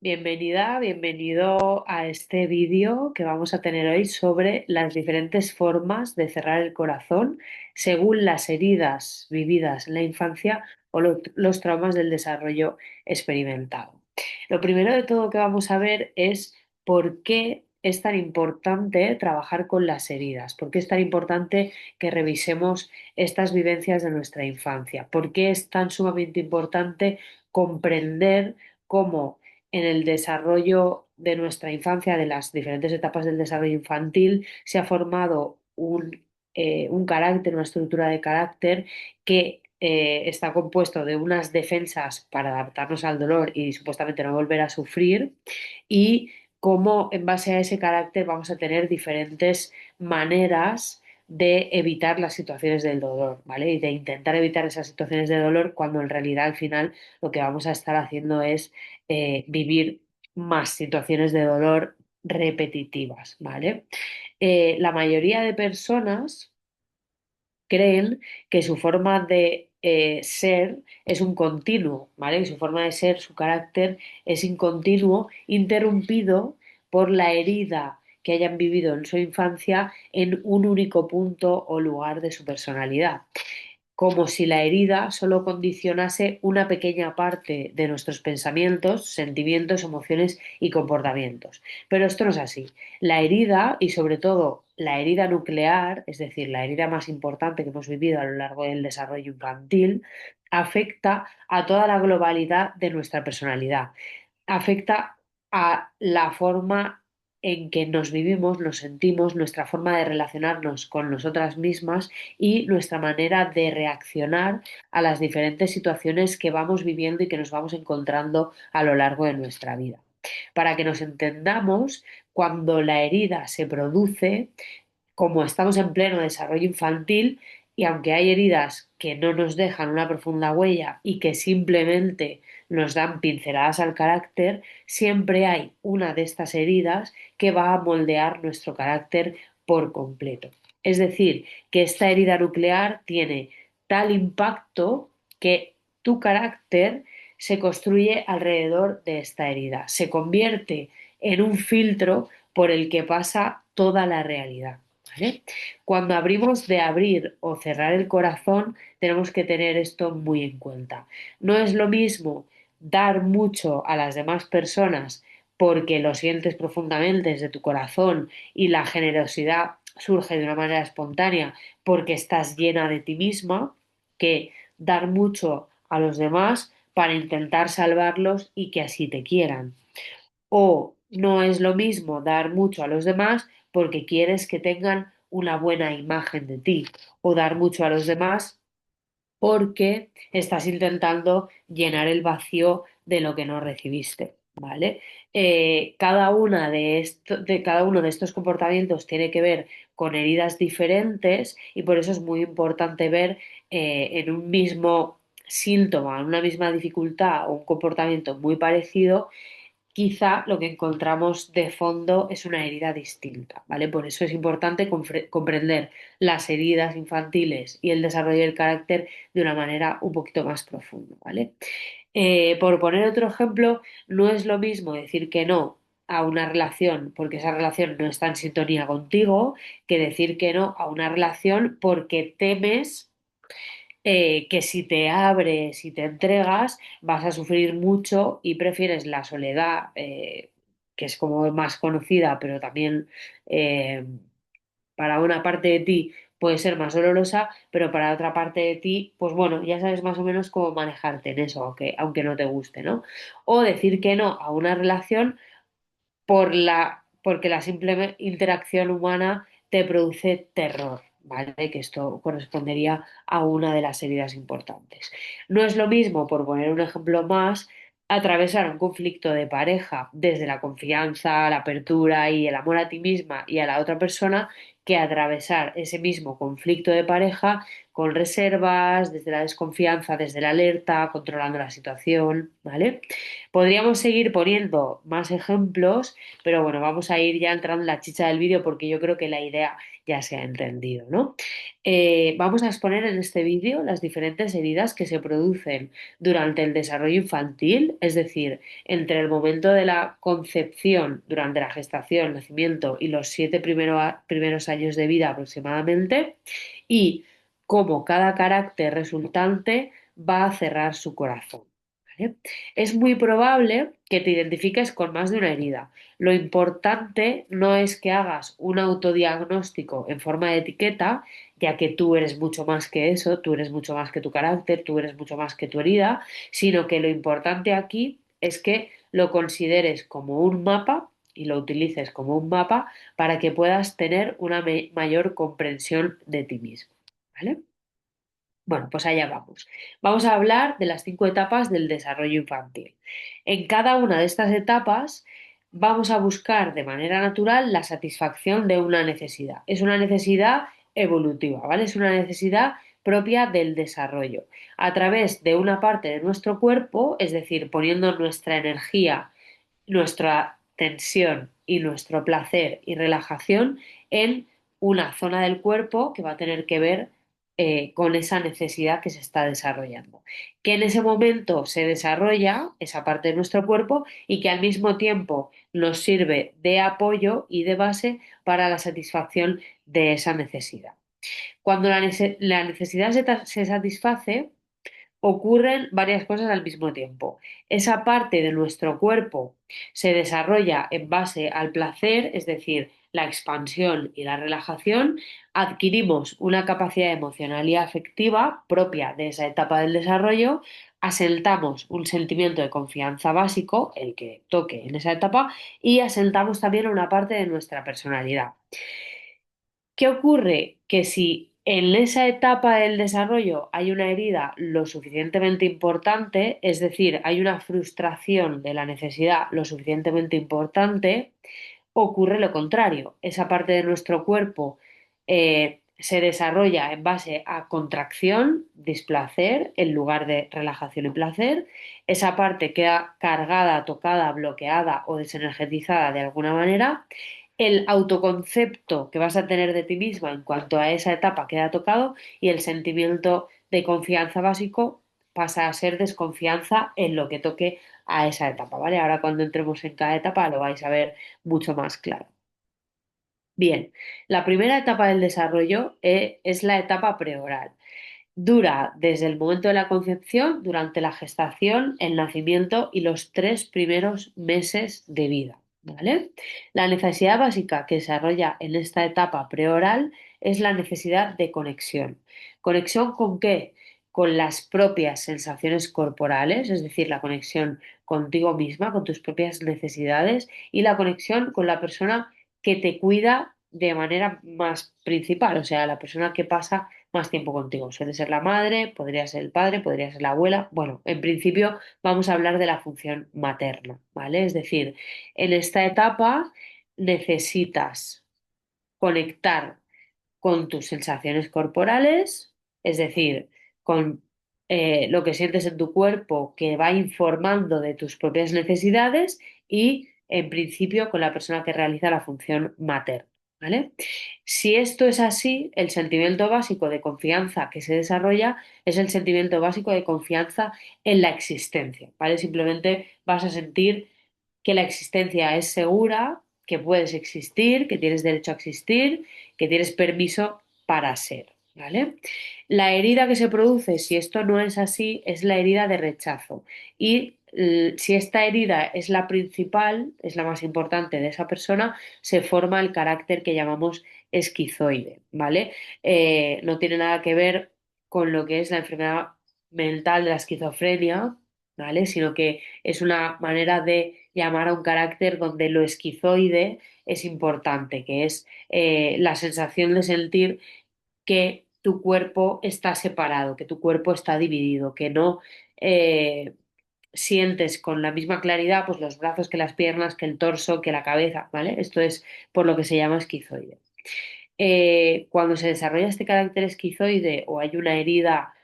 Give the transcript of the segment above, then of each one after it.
Bienvenida, bienvenido a este vídeo que vamos a tener hoy sobre las diferentes formas de cerrar el corazón según las heridas vividas en la infancia o los traumas del desarrollo experimentado. Lo primero de todo que vamos a ver es por qué es tan importante trabajar con las heridas, por qué es tan importante que revisemos estas vivencias de nuestra infancia, por qué es tan sumamente importante comprender cómo en el desarrollo de nuestra infancia, de las diferentes etapas del desarrollo infantil, se ha formado un carácter, una estructura de carácter que está compuesto de unas defensas para adaptarnos al dolor y supuestamente no volver a sufrir, y cómo en base a ese carácter vamos a tener diferentes maneras de evitar las situaciones del dolor, ¿vale? Y de intentar evitar esas situaciones de dolor cuando en realidad al final lo que vamos a estar haciendo es vivir más situaciones de dolor repetitivas, ¿vale? La mayoría de personas creen que su forma de ser es un continuo, ¿vale? Que su forma de ser, su carácter es incontinuo, interrumpido por la herida que hayan vivido en su infancia en un único punto o lugar de su personalidad, como si la herida solo condicionase una pequeña parte de nuestros pensamientos, sentimientos, emociones y comportamientos. Pero esto no es así. La herida, y sobre todo la herida nuclear, es decir, la herida más importante que hemos vivido a lo largo del desarrollo infantil, afecta a toda la globalidad de nuestra personalidad, afecta a la forma en que nos vivimos, nos sentimos, nuestra forma de relacionarnos con nosotras mismas y nuestra manera de reaccionar a las diferentes situaciones que vamos viviendo y que nos vamos encontrando a lo largo de nuestra vida. Para que nos entendamos, cuando la herida se produce, como estamos en pleno desarrollo infantil, y aunque hay heridas que no nos dejan una profunda huella y que simplemente nos dan pinceladas al carácter, siempre hay una de estas heridas que va a moldear nuestro carácter por completo. Es decir, que esta herida nuclear tiene tal impacto que tu carácter se construye alrededor de esta herida, se convierte en un filtro por el que pasa toda la realidad. ¿Vale? Cuando abrimos de abrir o cerrar el corazón, tenemos que tener esto muy en cuenta. No es lo mismo dar mucho a las demás personas porque lo sientes profundamente desde tu corazón y la generosidad surge de una manera espontánea porque estás llena de ti misma, que dar mucho a los demás para intentar salvarlos y que así te quieran. O no es lo mismo dar mucho a los demás porque quieres que tengan una buena imagen de ti, o dar mucho a los demás porque estás intentando llenar el vacío de lo que no recibiste, ¿vale? Cada uno de estos comportamientos tiene que ver con heridas diferentes, y por eso es muy importante ver en un mismo síntoma, en una misma dificultad o un comportamiento muy parecido. Quizá lo que encontramos de fondo es una herida distinta, ¿vale? Por eso es importante comprender las heridas infantiles y el desarrollo del carácter de una manera un poquito más profunda, ¿vale? Por poner otro ejemplo, no es lo mismo decir que no a una relación porque esa relación no está en sintonía contigo, que decir que no a una relación porque temes que si te abres y te entregas vas a sufrir mucho y prefieres la soledad, que es como más conocida, pero también eh, para una parte de ti puede ser más dolorosa, pero para otra parte de ti, pues bueno, ya sabes más o menos cómo manejarte en eso, aunque no te guste, ¿no? O decir que no a una relación porque la simple interacción humana te produce terror, ¿vale? Que esto correspondería a una de las heridas importantes. No es lo mismo, por poner un ejemplo más, atravesar un conflicto de pareja desde la confianza, la apertura y el amor a ti misma y a la otra persona, que atravesar ese mismo conflicto de pareja con reservas, desde la desconfianza, desde la alerta, controlando la situación, ¿vale? Podríamos seguir poniendo más ejemplos, pero bueno, vamos a ir ya entrando en la chicha del vídeo porque yo creo que la idea ya se ha entendido, ¿no? Vamos a exponer en este vídeo las diferentes heridas que se producen durante el desarrollo infantil, es decir, entre el momento de la concepción, durante la gestación, nacimiento y los 7 primeros años de vida aproximadamente, y cómo cada carácter resultante va a cerrar su corazón. ¿Vale? Es muy probable que te identifiques con más de una herida. Lo importante no es que hagas un autodiagnóstico en forma de etiqueta, ya que tú eres mucho más que eso, tú eres mucho más que tu carácter, tú eres mucho más que tu herida, sino que lo importante aquí es que lo consideres como un mapa y lo utilices como un mapa para que puedas tener una mayor comprensión de ti mismo. ¿Vale? Bueno, pues allá vamos. Vamos a hablar de las 5 etapas del desarrollo infantil. En cada una de estas etapas vamos a buscar de manera natural la satisfacción de una necesidad. Es una necesidad evolutiva, ¿vale? Es una necesidad propia del desarrollo. A través de una parte de nuestro cuerpo, es decir, poniendo nuestra energía, nuestra tensión y nuestro placer y relajación en una zona del cuerpo que va a tener que ver con esa necesidad que se está desarrollando. Que en ese momento se desarrolla esa parte de nuestro cuerpo y que al mismo tiempo nos sirve de apoyo y de base para la satisfacción de esa necesidad. Cuando la necesidad se satisface, ocurren varias cosas al mismo tiempo. Esa parte de nuestro cuerpo se desarrolla en base al placer, es decir, la expansión y la relajación. Adquirimos una capacidad emocional y afectiva propia de esa etapa del desarrollo. Asentamos un sentimiento de confianza básico, el que toque en esa etapa, y asentamos también una parte de nuestra personalidad. ¿Qué ocurre? Que si en esa etapa del desarrollo hay una herida lo suficientemente importante, es decir, hay una frustración de la necesidad lo suficientemente importante, ocurre lo contrario. Esa parte de nuestro cuerpo se desarrolla en base a contracción, displacer, en lugar de relajación y placer. Esa parte queda cargada, tocada, bloqueada o desenergetizada de alguna manera. El autoconcepto que vas a tener de ti misma en cuanto a esa etapa queda tocado y el sentimiento de confianza básico pasa a ser desconfianza en lo que toque a esa etapa, ¿vale? Ahora cuando entremos en cada etapa lo vais a ver mucho más claro. Bien, la primera etapa del desarrollo es la etapa preoral. Dura desde el momento de la concepción, durante la gestación, el nacimiento y los 3 primeros meses de vida, ¿vale? La necesidad básica que desarrolla en esta etapa preoral es la necesidad de conexión. ¿Conexión con qué? Con las propias sensaciones corporales, es decir, la conexión contigo misma, con tus propias necesidades y la conexión con la persona que te cuida de manera más principal, o sea, la persona que pasa más tiempo contigo. Suele ser la madre, podría ser el padre, podría ser la abuela. Bueno, en principio vamos a hablar de la función materna, ¿vale? Es decir, en esta etapa necesitas conectar con tus sensaciones corporales, es decir, con lo que sientes en tu cuerpo que va informando de tus propias necesidades y, en principio, con la persona que realiza la función materna. ¿Vale? Si esto es así, el sentimiento básico de confianza que se desarrolla es el sentimiento básico de confianza en la existencia, ¿vale? Simplemente vas a sentir que la existencia es segura, que puedes existir, que tienes derecho a existir, que tienes permiso para ser, ¿vale? La herida que se produce, si esto no es así, es la herida de rechazo. Y si esta herida es la principal, es la más importante de esa persona, se forma el carácter que llamamos esquizoide, ¿vale? No tiene nada que ver con lo que es la enfermedad mental de la esquizofrenia, ¿vale? Sino que es una manera de llamar a un carácter donde lo esquizoide es importante, que es la sensación de sentir que tu cuerpo está separado, que tu cuerpo está dividido, que no sientes con la misma claridad pues, los brazos que las piernas, que el torso, que la cabeza, ¿vale? Esto es por lo que se llama esquizoide. Cuando se desarrolla este carácter esquizoide o hay una herida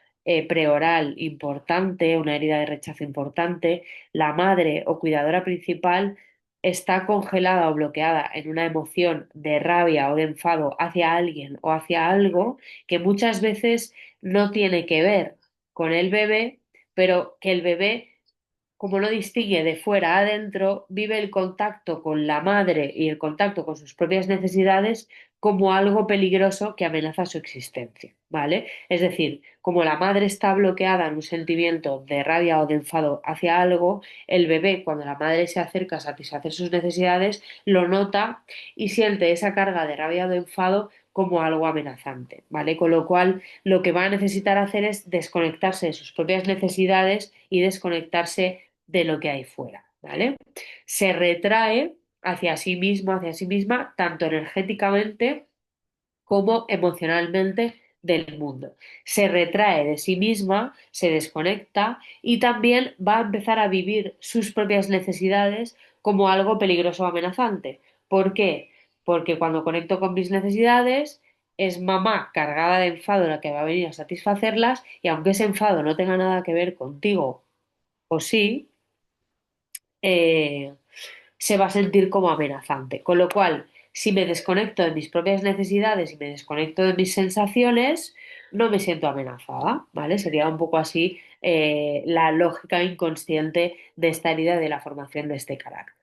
preoral importante, una herida de rechazo importante, la madre o cuidadora principal está congelada o bloqueada en una emoción de rabia o de enfado hacia alguien o hacia algo que muchas veces no tiene que ver con el bebé, pero que el bebé, como lo distingue de fuera a adentro, vive el contacto con la madre y el contacto con sus propias necesidades como algo peligroso que amenaza su existencia, ¿vale? Es decir, como la madre está bloqueada en un sentimiento de rabia o de enfado hacia algo, el bebé, cuando la madre se acerca a satisfacer sus necesidades, lo nota y siente esa carga de rabia o de enfado como algo amenazante, ¿vale? Con lo cual, lo que va a necesitar hacer es desconectarse de sus propias necesidades y desconectarse de lo que hay fuera, ¿vale? Se retrae hacia sí mismo, hacia sí misma, tanto energéticamente como emocionalmente del mundo. Se retrae de sí misma, se desconecta y también va a empezar a vivir sus propias necesidades como algo peligroso o amenazante. ¿Por qué? Porque cuando conecto con mis necesidades, es mamá cargada de enfado la que va a venir a satisfacerlas y aunque ese enfado no tenga nada que ver contigo o sí, eh, se va a sentir como amenazante. Con lo cual, si me desconecto de mis propias necesidades y me desconecto de mis sensaciones, no me siento amenazada, ¿vale? Sería un poco así la lógica inconsciente de esta herida de la formación de este carácter.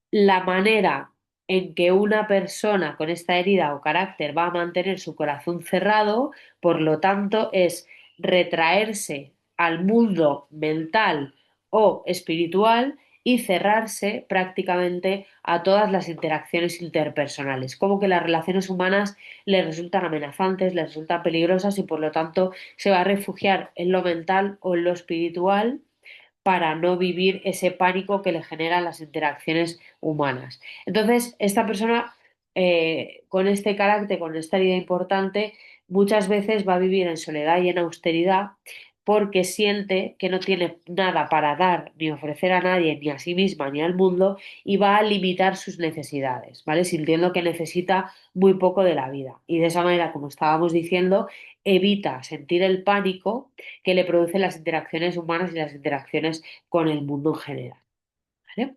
La manera en que una persona con esta herida o carácter va a mantener su corazón cerrado, por lo tanto, es retraerse al mundo mental o espiritual y cerrarse prácticamente a todas las interacciones interpersonales, como que las relaciones humanas le resultan amenazantes, le resultan peligrosas y por lo tanto se va a refugiar en lo mental o en lo espiritual para no vivir ese pánico que le generan las interacciones humanas. Entonces, esta persona con este carácter, con esta herida importante, muchas veces va a vivir en soledad y en austeridad porque siente que no tiene nada para dar ni ofrecer a nadie, ni a sí misma, ni al mundo, y va a limitar sus necesidades, ¿vale? Sintiendo que necesita muy poco de la vida. Y de esa manera, como estábamos diciendo, evita sentir el pánico que le producen las interacciones humanas y las interacciones con el mundo en general. ¿Vale?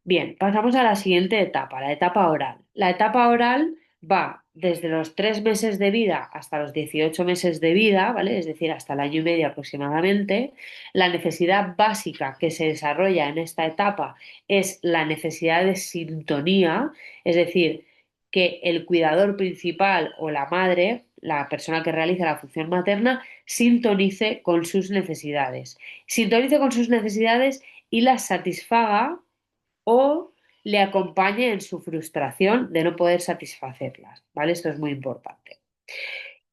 Bien, pasamos a la siguiente etapa, la etapa oral. La etapa oral va desde los 3 meses de vida hasta los 18 meses de vida, ¿vale? Es decir, hasta el año y medio aproximadamente. La necesidad básica que se desarrolla en esta etapa es la necesidad de sintonía, es decir, que el cuidador principal o la madre, la persona que realiza la función materna, sintonice con sus necesidades. Sintonice con sus necesidades y las satisfaga o le acompañe en su frustración de no poder satisfacerlas, ¿vale? Esto es muy importante.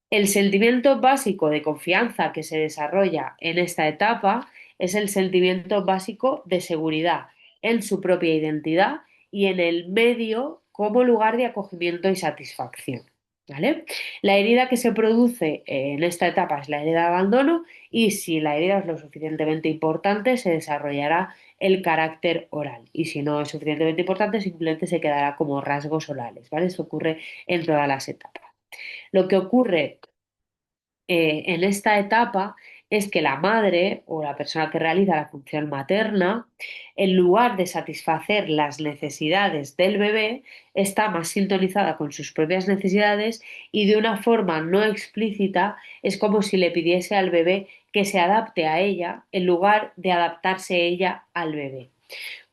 El sentimiento básico de confianza que se desarrolla en esta etapa es el sentimiento básico de seguridad en su propia identidad y en el medio como lugar de acogimiento y satisfacción. ¿Vale? La herida que se produce en esta etapa es la herida de abandono y si la herida es lo suficientemente importante se desarrollará el carácter oral y si no es suficientemente importante simplemente se quedará como rasgos orales. ¿Vale? Esto ocurre en todas las etapas. Lo que ocurre en esta etapa es que la madre o la persona que realiza la función materna, en lugar de satisfacer las necesidades del bebé, está más sintonizada con sus propias necesidades y de una forma no explícita es como si le pidiese al bebé que se adapte a ella en lugar de adaptarse ella al bebé.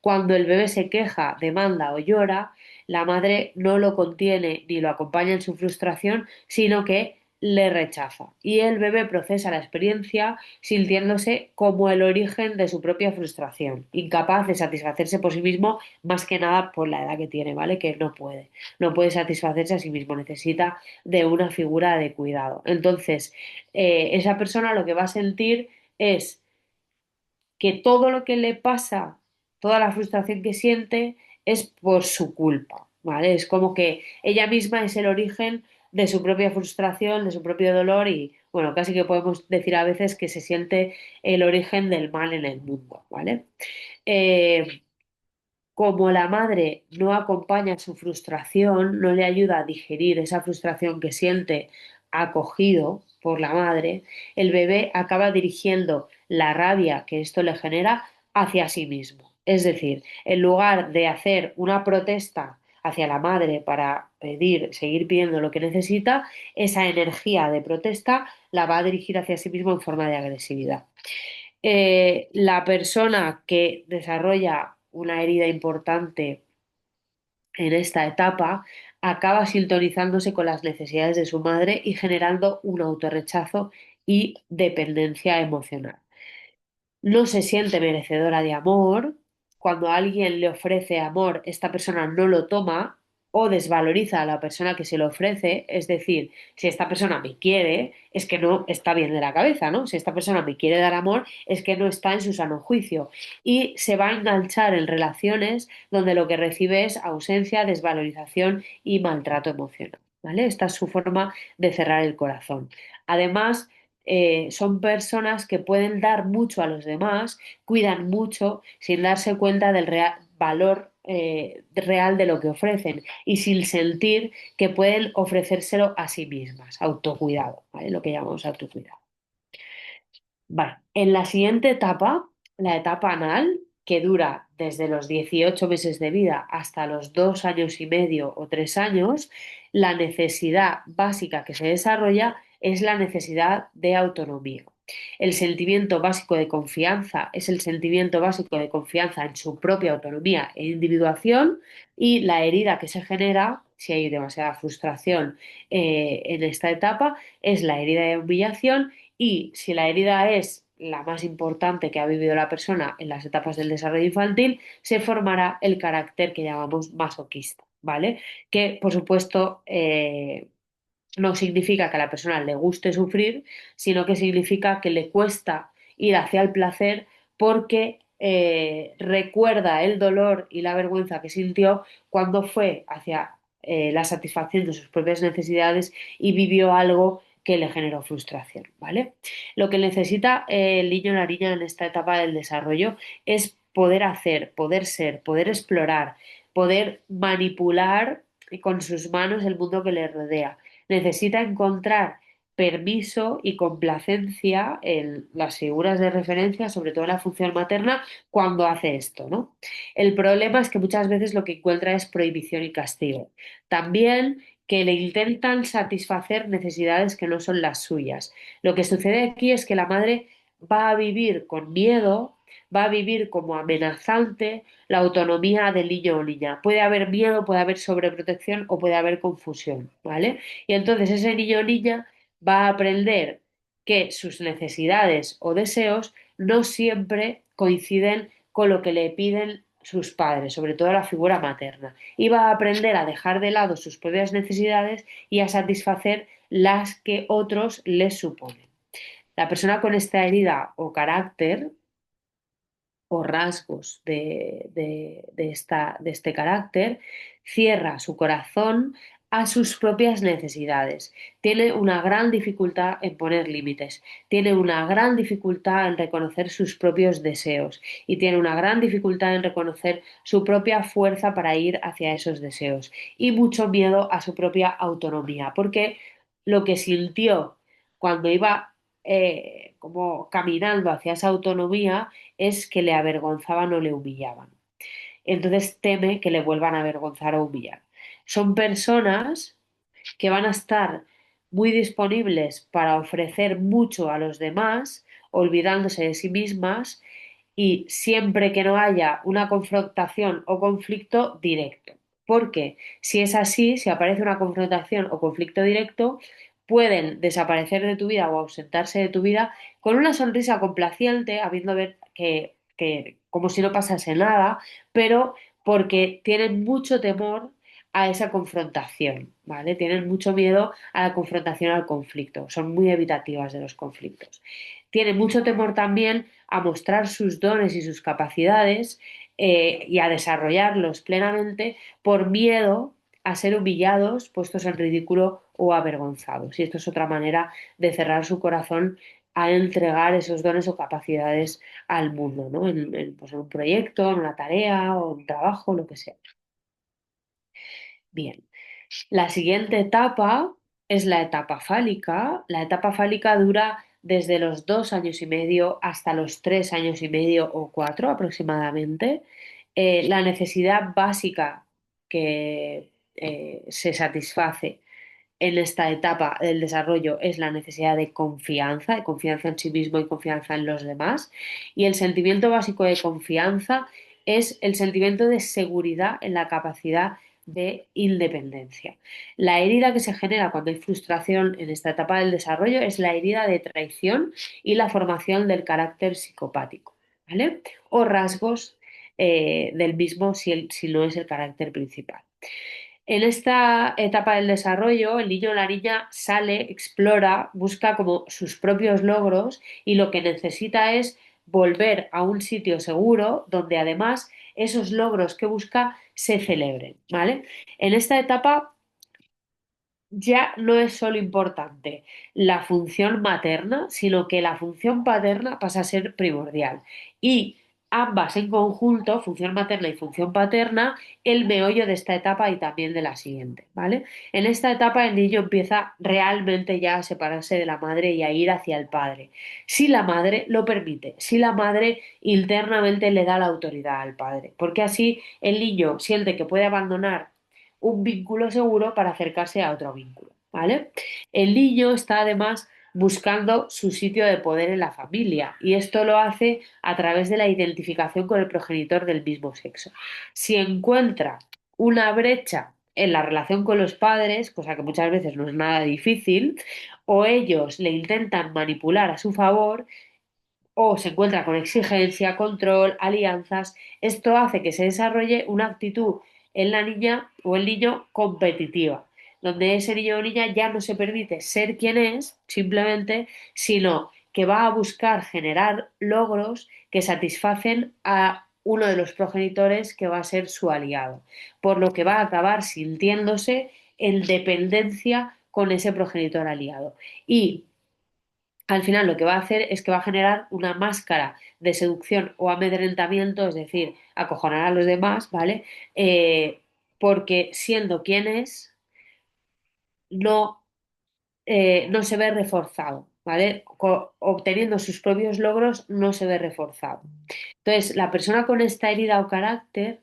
Cuando el bebé se queja, demanda o llora, la madre no lo contiene ni lo acompaña en su frustración, sino que le rechaza. Y el bebé procesa la experiencia sintiéndose como el origen de su propia frustración, incapaz de satisfacerse por sí mismo, más que nada por la edad que tiene, ¿vale? Que no puede. No puede satisfacerse a sí mismo, necesita de una figura de cuidado. Entonces, esa persona lo que va a sentir es que todo lo que le pasa, toda la frustración que siente es por su culpa, ¿vale? Es como que ella misma es el origen de su propia frustración, de su propio dolor y, bueno, casi que podemos decir a veces que se siente el origen del mal en el mundo, ¿vale? Eh, Como la madre no acompaña su frustración, no le ayuda a digerir esa frustración que siente acogido por la madre, el bebé acaba dirigiendo la rabia que esto le genera hacia sí mismo. Es decir, en lugar de hacer una protesta hacia la madre para pedir, seguir pidiendo lo que necesita, esa energía de protesta la va a dirigir hacia sí mismo en forma de agresividad. La persona que desarrolla una herida importante en esta etapa acaba sintonizándose con las necesidades de su madre y generando un autorrechazo y dependencia emocional. No se siente merecedora de amor. Cuando alguien le ofrece amor, esta persona no lo toma o desvaloriza a la persona que se lo ofrece. Es decir, si esta persona me quiere, es que no está bien de la cabeza, ¿no? Si esta persona me quiere dar amor, es que no está en su sano juicio. Y se va a enganchar en relaciones donde lo que recibe es ausencia, desvalorización y maltrato emocional. ¿Vale? Esta es su forma de cerrar el corazón. Además, son personas que pueden dar mucho a los demás, cuidan mucho sin darse cuenta del valor real de lo que ofrecen y sin sentir que pueden ofrecérselo a sí mismas. Autocuidado, ¿vale? Lo que llamamos autocuidado. Vale, en la siguiente etapa, la etapa anal, que dura desde los 18 meses de vida hasta los 2 años y medio o 3 años, la necesidad básica que se desarrolla es la necesidad de autonomía. El sentimiento básico de confianza es el sentimiento básico de confianza en su propia autonomía e individuación, y la herida que se genera, si hay demasiada frustración en esta etapa, es la herida de humillación, y si la herida es la más importante que ha vivido la persona en las etapas del desarrollo infantil, se formará el carácter que llamamos masoquista, ¿vale? Que, por supuesto, no significa que a la persona le guste sufrir, sino que significa que le cuesta ir hacia el placer porque recuerda el dolor y la vergüenza que sintió cuando fue hacia la satisfacción de sus propias necesidades y vivió algo que le generó frustración, ¿vale? Lo que necesita el niño o la niña en esta etapa del desarrollo es poder hacer, poder ser, poder explorar, poder manipular con sus manos el mundo que le rodea. Necesita encontrar permiso y complacencia en las figuras de referencia, sobre todo en la función materna, cuando hace esto, ¿no? El problema es que muchas veces lo que encuentra es prohibición y castigo. También que le intentan satisfacer necesidades que no son las suyas. Lo que sucede aquí es que la madre va a vivir con miedo, va a vivir como amenazante la autonomía del niño o niña. Puede haber miedo, puede haber sobreprotección o puede haber confusión, ¿vale? Y entonces ese niño o niña va a aprender que sus necesidades o deseos no siempre coinciden con lo que le piden sus padres, sobre todo la figura materna, y va a aprender a dejar de lado sus propias necesidades y a satisfacer las que otros les suponen. La persona con esta herida o carácter o rasgos de este carácter, cierra su corazón a sus propias necesidades. Tiene una gran dificultad en poner límites, tiene una gran dificultad en reconocer sus propios deseos y tiene una gran dificultad en reconocer su propia fuerza para ir hacia esos deseos y mucho miedo a su propia autonomía, porque lo que sintió cuando iba como caminando hacia esa autonomía es que le avergonzaban o le humillaban. Entonces teme que le vuelvan a avergonzar o humillar. Son personas que van a estar muy disponibles para ofrecer mucho a los demás, olvidándose de sí mismas, y siempre que no haya una confrontación o conflicto directo. Porque si es así, si aparece una confrontación o conflicto directo, pueden desaparecer de tu vida o ausentarse de tu vida con una sonrisa complaciente, habiendo ver que como si no pasase nada, pero porque tienen mucho temor a esa confrontación, ¿vale? Tienen mucho miedo a la confrontación, al conflicto, son muy evitativas de los conflictos. Tienen mucho temor también a mostrar sus dones y sus capacidades y a desarrollarlos plenamente por miedo a ser humillados, puestos en ridículo o avergonzados. Y esto es otra manera de cerrar su corazón a entregar esos dones o capacidades al mundo, ¿no? Pues en un proyecto, en una tarea o en un trabajo, lo que sea. Bien. La siguiente etapa es la etapa fálica. La etapa fálica dura desde los 2 años y medio hasta los 3 años y medio o 4 aproximadamente. La necesidad básica que se satisface en esta etapa del desarrollo es la necesidad de confianza en sí mismo y confianza en los demás. Y el sentimiento básico de confianza es el sentimiento de seguridad en la capacidad de independencia. La herida que se genera cuando hay frustración en esta etapa del desarrollo es la herida de traición y la formación del carácter psicopático, ¿vale? O rasgos del mismo si no es el carácter principal. En esta etapa del desarrollo, el niño o la niña sale, explora, busca como sus propios logros y lo que necesita es volver a un sitio seguro donde además esos logros que busca se celebren, ¿vale? En esta etapa ya no es solo importante la función materna, sino que la función paterna pasa a ser primordial. Y ambas en conjunto, función materna y función paterna, el meollo de esta etapa y también de la siguiente, ¿vale? En esta etapa el niño empieza realmente ya a separarse de la madre y a ir hacia el padre. Si la madre lo permite, si la madre internamente le da la autoridad al padre, porque así el niño siente que puede abandonar un vínculo seguro para acercarse a otro vínculo, ¿vale? El niño está además buscando su sitio de poder en la familia y esto lo hace a través de la identificación con el progenitor del mismo sexo. Si encuentra una brecha en la relación con los padres, cosa que muchas veces no es nada difícil, o ellos le intentan manipular a su favor, o se encuentra con exigencia, control, alianzas. Esto hace que se desarrolle una actitud en la niña o el niño competitiva, donde ese niño o niña ya no se permite ser quien es simplemente, sino que va a buscar generar logros que satisfacen a uno de los progenitores que va a ser su aliado, por lo que va a acabar sintiéndose en dependencia con ese progenitor aliado. Y al final lo que va a hacer es que va a generar una máscara de seducción o amedrentamiento, es decir, acojonar a los demás, ¿vale? Porque siendo quien es, no, no se ve reforzado, ¿vale? Obteniendo sus propios logros, no se ve reforzado. Entonces, la persona con esta herida o carácter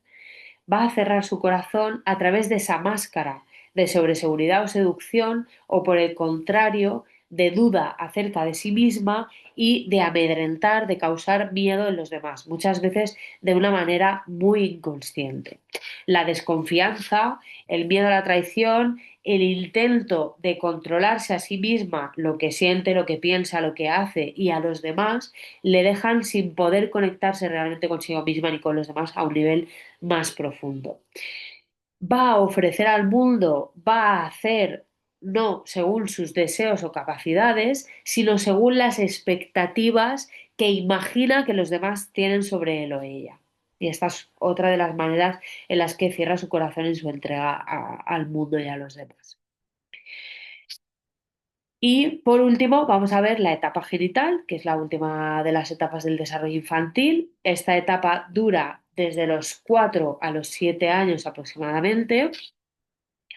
va a cerrar su corazón a través de esa máscara de sobreseguridad o seducción, o por el contrario, de duda acerca de sí misma y de amedrentar, de causar miedo en los demás, muchas veces de una manera muy inconsciente. La desconfianza, el miedo a la traición, el intento de controlarse a sí misma, lo que siente, lo que piensa, lo que hace y a los demás, le dejan sin poder conectarse realmente consigo misma ni con los demás a un nivel más profundo. Va a ofrecer al mundo, va a hacer no según sus deseos o capacidades, sino según las expectativas que imagina que los demás tienen sobre él o ella. Y esta es otra de las maneras en las que cierra su corazón en su entrega al mundo y a los demás. Y por último, vamos a ver la etapa genital, que es la última de las etapas del desarrollo infantil. Esta etapa dura desde los 4 a los 7 años aproximadamente.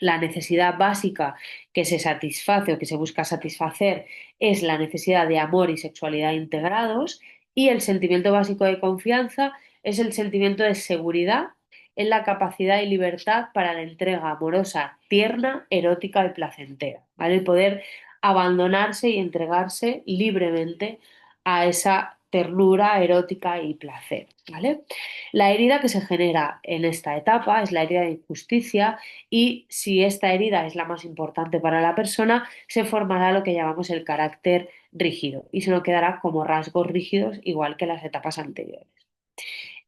La necesidad básica que se satisface o que se busca satisfacer es la necesidad de amor y sexualidad integrados, y el sentimiento básico de confianza es el sentimiento de seguridad en la capacidad y libertad para la entrega amorosa, tierna, erótica y placentera, ¿vale? El poder abandonarse y entregarse libremente a esa ternura erótica y placer, ¿vale? La herida que se genera en esta etapa es la herida de injusticia, y si esta herida es la más importante para la persona, se formará lo que llamamos el carácter rígido y se lo quedará como rasgos rígidos igual que las etapas anteriores.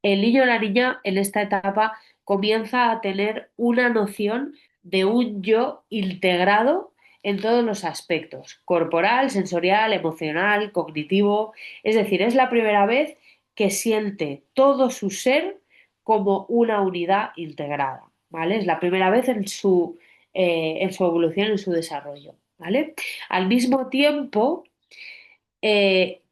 El niño o la niña en esta etapa comienza a tener una noción de un yo integrado en todos los aspectos, corporal, sensorial, emocional, cognitivo. Es decir, es la primera vez que siente todo su ser como una unidad integrada, ¿vale? Es la primera vez en su evolución, en su desarrollo, ¿vale? Al mismo tiempo,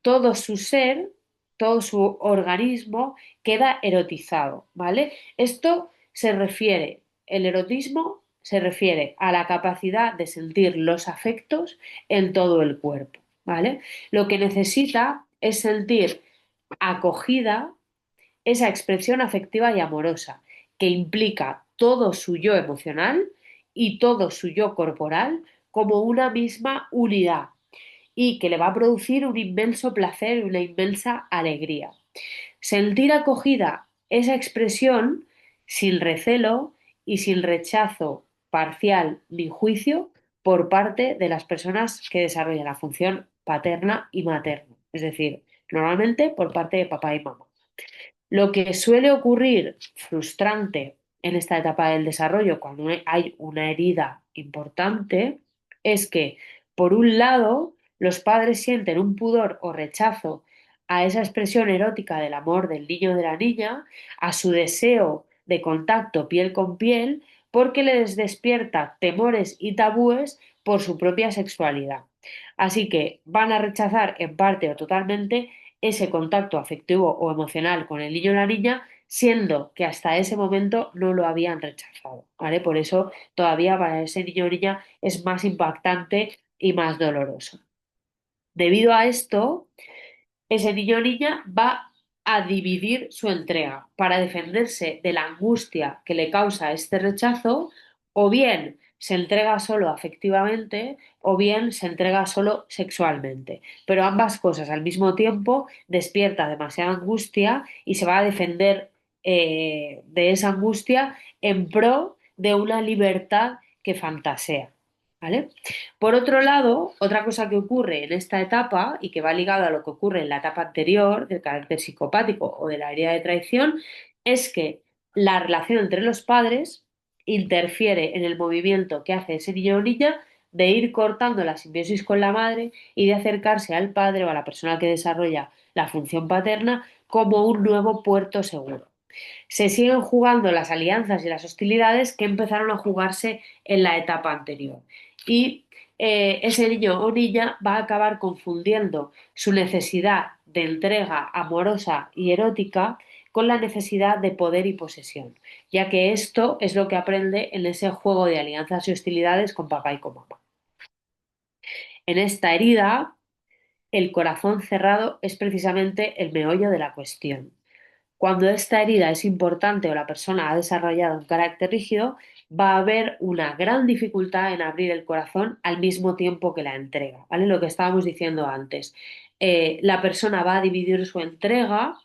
todo su ser, todo su organismo queda erotizado, ¿vale? Esto se refiere, el erotismo se refiere a la capacidad de sentir los afectos en todo el cuerpo, ¿vale? Lo que necesita es sentir acogida, esa expresión afectiva y amorosa, que implica todo su yo emocional y todo su yo corporal como una misma unidad y que le va a producir un inmenso placer y una inmensa alegría. Sentir acogida esa expresión sin recelo y sin rechazo parcial ni juicio por parte de las personas que desarrollan la función paterna y materna, es decir, normalmente por parte de papá y mamá. Lo que suele ocurrir frustrante en esta etapa del desarrollo cuando hay una herida importante es que, por un lado, los padres sienten un pudor o rechazo a esa expresión erótica del amor del niño o de la niña, a su deseo de contacto piel con piel, porque les despierta temores y tabúes por su propia sexualidad. Así que van a rechazar en parte o totalmente ese contacto afectivo o emocional con el niño o la niña, siendo que hasta ese momento no lo habían rechazado, ¿vale? Por eso todavía para ese niño o niña es más impactante y más doloroso. Debido a esto, ese niño o niña va a dividir su entrega para defenderse de la angustia que le causa este rechazo, o bien se entrega solo afectivamente o bien se entrega solo sexualmente. Pero ambas cosas al mismo tiempo despierta demasiada angustia y se va a defender de esa angustia en pro de una libertad que fantasea. ¿Vale? Por otro lado, otra cosa que ocurre en esta etapa y que va ligado a lo que ocurre en la etapa anterior del carácter psicopático o de la herida de traición es que la relación entre los padres interfiere en el movimiento que hace ese niño o niña de ir cortando la simbiosis con la madre y de acercarse al padre o a la persona que desarrolla la función paterna como un nuevo puerto seguro. Se siguen jugando las alianzas y las hostilidades que empezaron a jugarse en la etapa anterior. Y ese niño o niña va a acabar confundiendo su necesidad de entrega amorosa y erótica con la necesidad de poder y posesión, ya que esto es lo que aprende en ese juego de alianzas y hostilidades con papá y con mamá. En esta herida, el corazón cerrado es precisamente el meollo de la cuestión. Cuando esta herida es importante o la persona ha desarrollado un carácter rígido, va a haber una gran dificultad en abrir el corazón al mismo tiempo que la entrega, ¿vale? Lo que estábamos diciendo antes. La persona va a dividir su entrega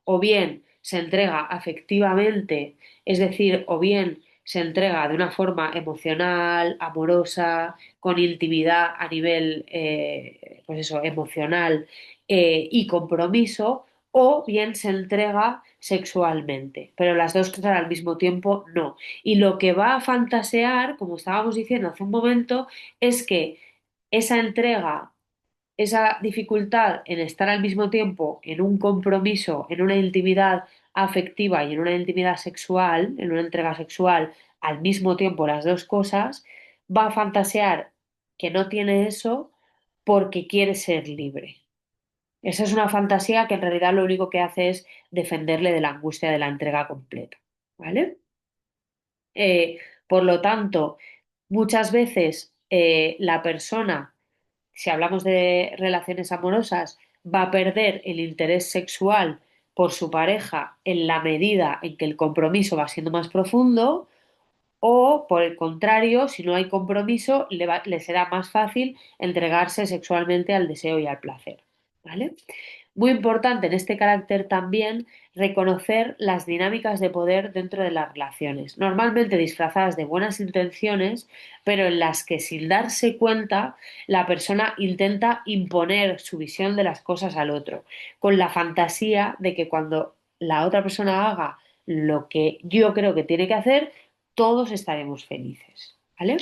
o bien se entrega afectivamente, es decir, o bien se entrega de una forma emocional, amorosa, con intimidad a nivel, pues eso, emocional y compromiso, o bien se entrega sexualmente, pero las dos cosas al mismo tiempo no. Y lo que va a fantasear, como estábamos diciendo hace un momento, es que esa entrega, esa dificultad en estar al mismo tiempo en un compromiso, en una intimidad afectiva y en una intimidad sexual, en una entrega sexual, al mismo tiempo las dos cosas, va a fantasear que no tiene eso porque quiere ser libre. Esa es una fantasía que en realidad lo único que hace es defenderle de la angustia de la entrega completa. ¿Vale? Eh, por lo tanto, muchas veces la persona, si hablamos de relaciones amorosas, va a perder el interés sexual por su pareja en la medida en que el compromiso va siendo más profundo, o por el contrario, si no hay compromiso, le será más fácil entregarse sexualmente al deseo y al placer. ¿Vale? Muy importante en este carácter también reconocer las dinámicas de poder dentro de las relaciones, normalmente disfrazadas de buenas intenciones, pero en las que sin darse cuenta la persona intenta imponer su visión de las cosas al otro, con la fantasía de que cuando la otra persona haga lo que yo creo que tiene que hacer, todos estaremos felices. ¿Vale?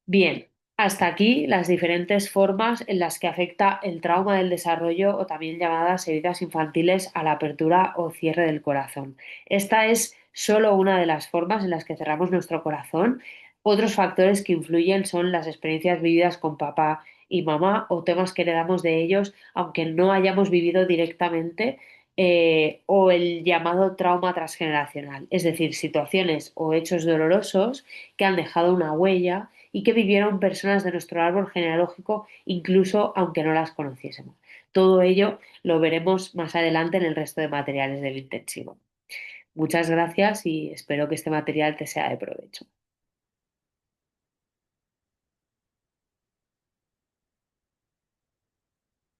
Bien, hasta aquí las diferentes formas en las que afecta el trauma del desarrollo o también llamadas heridas infantiles a la apertura o cierre del corazón. Esta es solo una de las formas en las que cerramos nuestro corazón. Otros factores que influyen son las experiencias vividas con papá y mamá o temas que heredamos de ellos, aunque no hayamos vivido directamente, o el llamado trauma transgeneracional, es decir, situaciones o hechos dolorosos que han dejado una huella y que vivieron personas de nuestro árbol genealógico, incluso aunque no las conociésemos. Todo ello lo veremos más adelante en el resto de materiales del intensivo. Muchas gracias y espero que este material te sea de provecho.